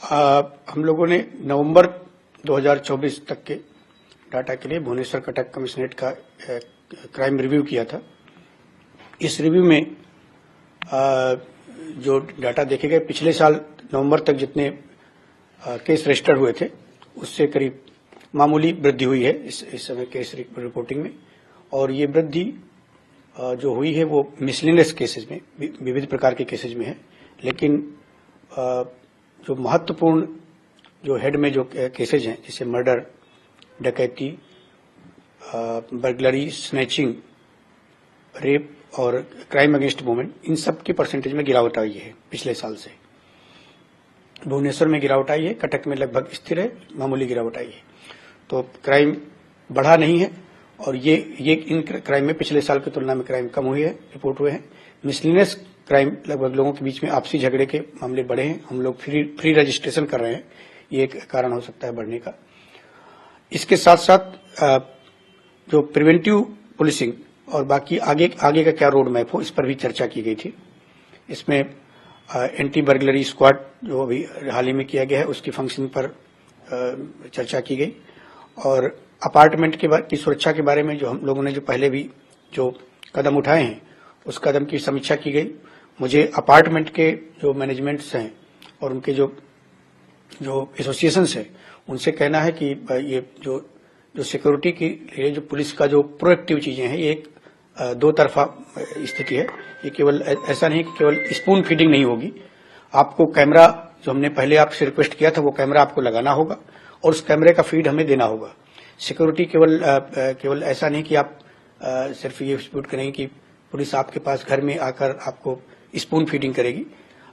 हम लोगों ने नवंबर 2024 तक के डाटा के लिए भुवनेश्वर कटक कमिश्नरेट का क्राइम रिव्यू किया था। इस रिव्यू में जो डाटा देखे गए, पिछले साल नवंबर तक जितने केस रजिस्टर्ड हुए थे उससे करीब मामूली वृद्धि हुई है इस समय केस रिपोर्टिंग में। और ये वृद्धि जो हुई है वो मिसलिनियस केसेज में, विविध प्रकार के केसेज में है। लेकिन जो महत्वपूर्ण जो हेड में जो केसेज हैं, जैसे मर्डर, डकैती, बर्गलरी, स्नैचिंग, रेप और क्राइम अगेंस्ट वुमेन, इन सब की परसेंटेज में गिरावट आई है पिछले साल से। भुवनेश्वर में गिरावट आई है, कटक में लगभग स्थिर है, मामूली गिरावट आई है। तो क्राइम बढ़ा नहीं है और ये इन क्राइम में पिछले साल की तुलना में क्राइम कम हुई है, रिपोर्ट हुए हैं। मिसलिनियस क्राइम, लगभग लोगों के बीच में आपसी झगड़े के मामले बढ़े हैं। हम लोग फ्री रजिस्ट्रेशन कर रहे हैं, ये एक कारण हो सकता है बढ़ने का। इसके साथ साथ जो प्रिवेंटिव पुलिसिंग और बाकी आगे का क्या रोड मैप हो, इस पर भी चर्चा की गई थी। इसमें एंटी बर्गलरी स्क्वाड जो अभी हाल ही में किया गया है, उसकी फंक्शन पर चर्चा की गई। और अपार्टमेंट की सुरक्षा के बारे में जो हम लोगों ने जो पहले भी जो कदम उठाए हैं, उस कदम की समीक्षा की गई। मुझे अपार्टमेंट के जो मैनेजमेंट्स हैं और उनके जो एसोसिएशंस हैं, उनसे कहना है कि ये जो सिक्योरिटी के लिए जो पुलिस का जो प्रोएक्टिव चीजें हैं, ये एक दो तरफा स्थिति है। ये केवल ऐसा नहीं कि केवल स्पून फीडिंग नहीं होगी। आपको कैमरा, जो हमने पहले आपसे रिक्वेस्ट किया था, वो कैमरा आपको लगाना होगा और उस कैमरे का फीड हमें देना होगा। सिक्योरिटी केवल ऐसा नहीं कि आप सिर्फ ये डिस्प्यूट करेंगे कि पुलिस आपके पास घर में आकर आपको स्पून फीडिंग करेगी।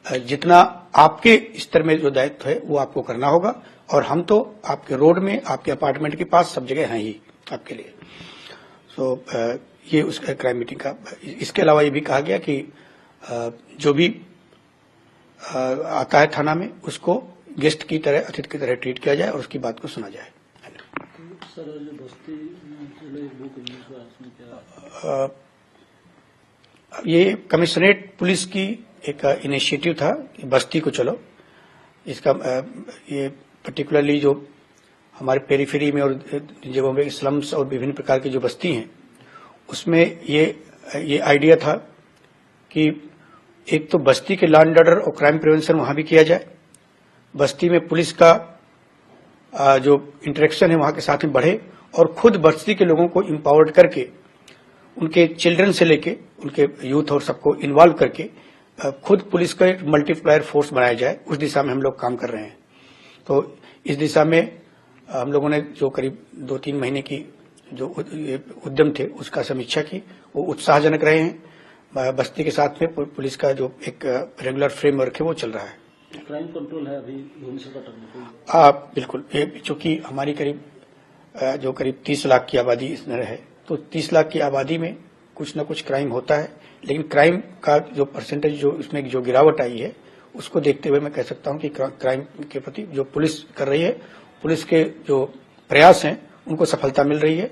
जितना आपके स्तर में जो दायित्व है वो आपको करना होगा, और हम तो आपके रोड में, आपके अपार्टमेंट के पास सब जगह हैं ही आपके लिए। ये उसका क्राइम मीटिंग का। इसके अलावा ये भी कहा गया कि जो भी आता है थाना में, उसको गेस्ट की तरह, अतिथि की तरह ट्रीट किया जाए और उसकी बात को सुना जाए। सर, जो बस्ती ये कमिश्नरेट पुलिस की एक इनिशिएटिव था, बस्ती को चलो। इसका ये पर्टिकुलरली जो हमारे पेरिफेरी में और जगहों में स्लम्स और विभिन्न प्रकार की जो बस्ती हैं, उसमें ये आइडिया था कि एक तो बस्ती के लॉ एंड ऑर्डर और क्राइम प्रिवेंशन वहां भी किया जाए, बस्ती में पुलिस का जो इंटरेक्शन है वहां के साथ में बढ़े, और खुद बस्ती के लोगों को इम्पावर्ड करके, उनके चिल्ड्रन से लेके उनके यूथ और सबको इन्वॉल्व करके खुद पुलिस का एक मल्टीप्लायर फोर्स बनाया जाए। उस दिशा में हम लोग काम कर रहे हैं। तो इस दिशा में हम लोगों ने जो करीब 2-3 महीने की जो उद्यम थे, उसका समीक्षा की। वो उत्साहजनक रहे हैं। बस्ती के साथ में पुलिस का जो एक रेगुलर फ्रेमवर्क है वो चल रहा है। क्राइम कंट्रोल है अभी भुवनेश्वर कटक? बिल्कुल। चूंकि हमारी करीब 30 लाख की आबादी इसमें है, तो 30 लाख की आबादी में कुछ न कुछ क्राइम होता है। लेकिन क्राइम का जो परसेंटेज, जो इसमें जो गिरावट आई है, उसको देखते हुए मैं कह सकता हूं कि क्राइम के प्रति जो पुलिस कर रही है, पुलिस के जो प्रयास हैं, उनको सफलता मिल रही है।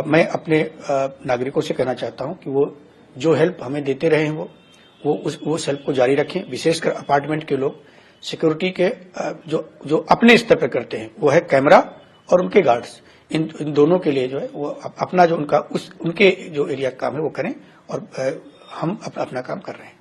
मैं अपने नागरिकों से कहना चाहता हूं कि वो जो हेल्प हमें देते रहे हैं वो उस हेल्प को जारी रखें। विशेषकर अपार्टमेंट के लोग सिक्योरिटी के जो अपने स्तर पर करते हैं, वो है कैमरा और उनके गार्ड्स। इन दोनों के लिए जो है वो अपना जो उनके जो एरिया का काम है वो करें, और हम अपना काम कर रहे हैं।